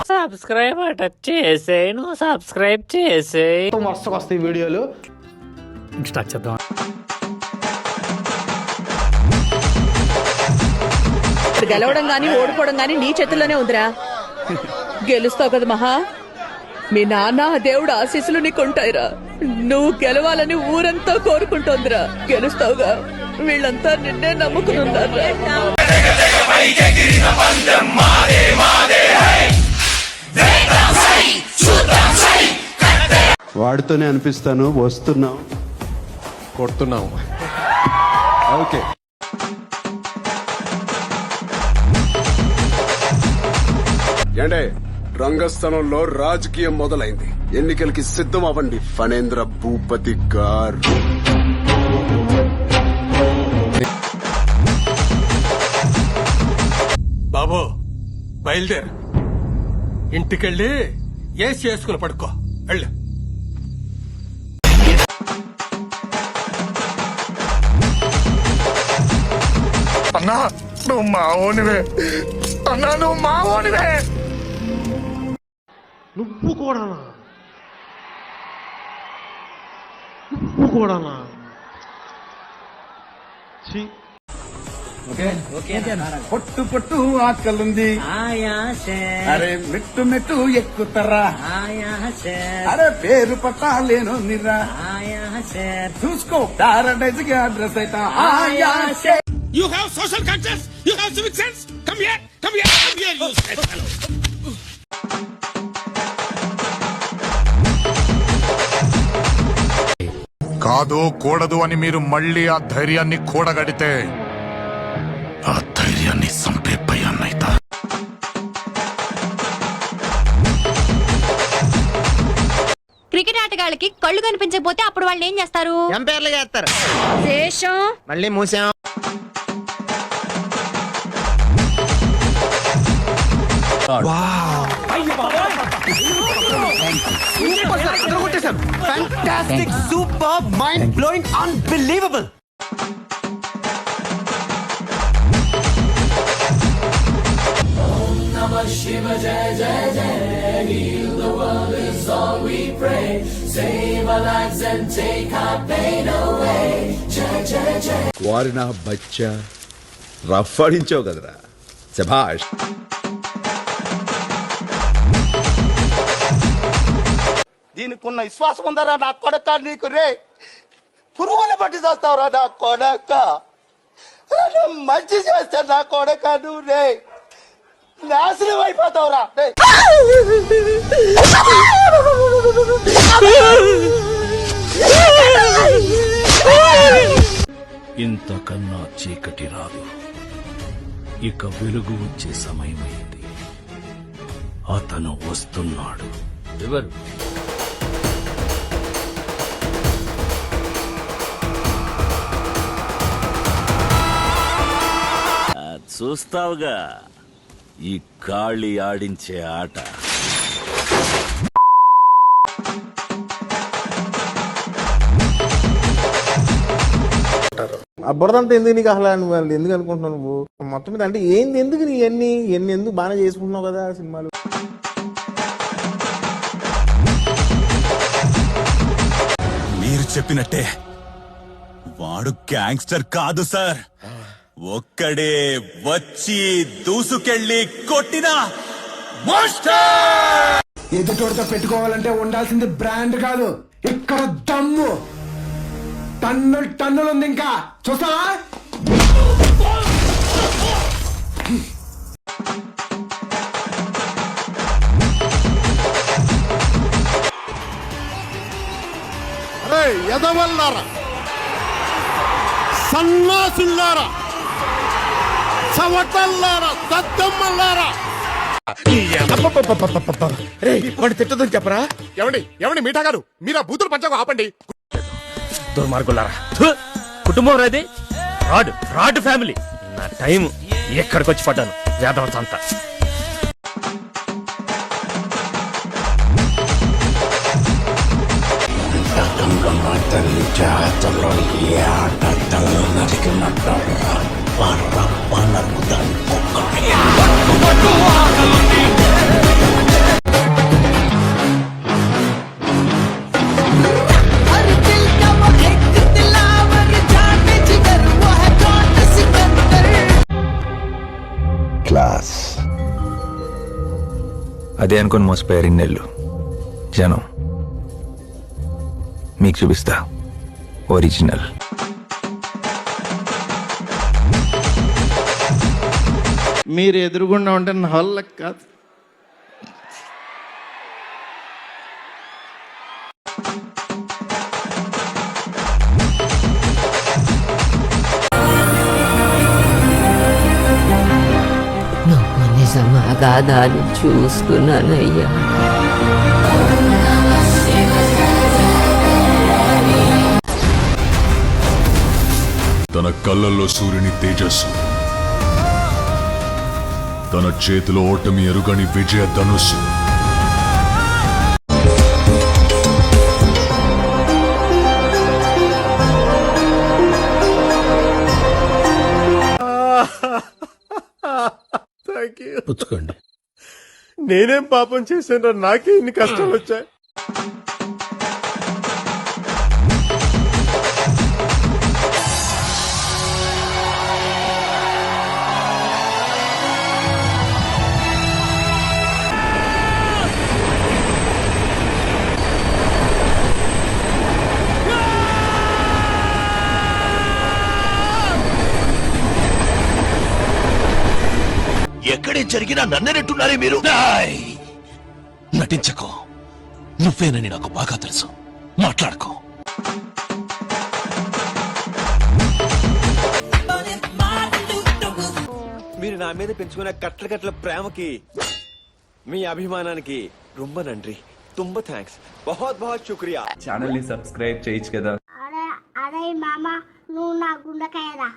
Subscribe చేసేయి, నువ్వు subscribe చేసేయి. మస్తు వస్తాయి వీడియోలు. స్టార్ట్ చేద్దాం. గెలవడం గానీ ఓడిపోవడం గానీ నీ చేతుల్లోనే ఉందిరా. గెలుస్తావు కదా మహా. మీ నాన్న దేవుడు ఆశీస్సులు నీకుంటాయిరా. నువ్వు గెలవాలని ఊరంతా కోరుకుంటోందిరా. గెలుస్తావుగా. వీళ్ళంతా నిన్నే నమ్ముకునుందారా. వాడితోనే అనిపిస్తాను. వస్తున్నాం, కొడుతున్నాం. ఓకే. ఏంటే రంగస్థలంలో రాజకీయం మొదలైంది. ఎన్నికలకి సిద్ధం అవ్వండి. ఫణేంద్ర భూపతి గారు బాబు బయలుదేరు. ఇంటికెళ్ళి ఏసి చేసుకుని పడుకో. వెళ్ళు. అన్నా నువ్వు మావోనివే. అన్నా నువ్వు మావోనివే. నువ్వు కూడానా? పొట్టు పొట్టు ఆకలుంది. అరే మెట్టు మెట్టు ఎక్కుతారా? అరే పేరు పట్టాలేను నిరా. చూసుకో పారడైజ్ కి అడ్రస్ అయితా. You have social conscience. You have civic sense. Come here. Come here. Come here. You stupid fellow. కాదు కూడదు అని మీరు మళ్ళీ ఆ ధైర్యాన్ని కూడగడితే ఆ ధైర్యాన్ని సంపే భయాన్నైతా. క్రికెట్ ఆటగాళ్ళకి కళ్ళు కనిపించకపోతే అప్పుడు వాళ్ళు ఏం చేస్తారు? ఎంపైర్లు చేస్తారు. దేశం మళ్ళీ మూసాం. Fantastic, superb, mind-blowing, unbelievable. వారినా బచ్చా రఫ్ ఆడించావు కదరా. శభాష్. దీనికున్న విశ్వాసం ఉందరా నా కొడక నీకు. రే పురుగుల పట్టి చేస్తావురా నా కొడక. మంచి చేస్తా నా కొడక. నువ్వు రే నాశనం అయిపోతావురా. ఇంతకన్నా చీకటి రాదు. ఇక వెలుగు వచ్చే సమయమైంది. అతను వస్తున్నాడు. ఎవరు? చూస్తావుగా ఈ గాళి ఆడించే ఆట. ఆ బురదంతా ఎందుకు నీకు అసలు? నువ్వు ఎందుకు అనుకుంటున్నావు నువ్వు మొత్తం మీద? అంటే ఏంది, ఎందుకు నీ ఎన్ని ఎందుకు బాగానే చేసుకుంటున్నావు కదా సినిమాలు. మీరు చెప్పినట్టే వాడు గ్యాంగ్స్టర్ కాదు సార్. ఒక్కడే వచ్చి దూసుకెళ్ళి కొట్టిన మాస్టర్. ఎదుటోడితో పెట్టుకోవాలంటే ఉండాల్సింది బ్రాండ్ కాదు, ఇక్కడ దమ్ము. టన్నులు ఉంది. ఇంకా చూస్తావా? అరే ఎదవల్లారా, సన్నాసుల్లారా, చవటల్లారా, దద్దమ్మల్లారా. వాడు తిట్టదని చెప్పరా? ఏమండి మీఠా గారు, మీరు ఆ బూతులు పంచకు ఆపండి. దుర్మార్గులారా. కుటుంబం రాది. Rod family. నా టైం ఎక్కడికి వచ్చి పడ్డాను. వేదవంతంతా తల్లి జాతరలో ఏ ఆట నడికినట్టు క్లాస్. అదే అనుకుని మోసపోయారు ఇన్నేళ్ళు జనం. మీకు చూపిస్తా ఒరిజినల్. మీరు ఎదురుగుండా ఉంటే నా వాళ్ళకి కాదు. నువ్వు నిజమా కాదా అని చూసుకున్నానయ్యా. తన కళ్ళల్లో సూర్యుని తేజస్సు, తన చేతిలో ఓటమి ఎరుగని విజయ ధనుస్సు. పుచ్చుకోండి. నేనేం పాపం చేశాను, నాకే ఇన్ని కష్టాలు వచ్చాయి. ఎక్కడే జరిగినా నన్నెనట్టున్నారే మీరు. నటించకో, నువ్వేనని నాకు బాగా తెలుసు. మాట్లాడుకో. మీరు నా మీద పెంచుకున్న కట్ల కట్ల ప్రేమకి, మీ అభిమానానికి రొంబ నండ్రి. తుంబ థ్యాంక్స్. బహుత్ బహుత్ శుక్రియా. ఛానల్ ని సబ్స్క్రైబ్ చేయొచ్చు కదా. అరే మామ, నువ్వు నా గుండెకాయరా.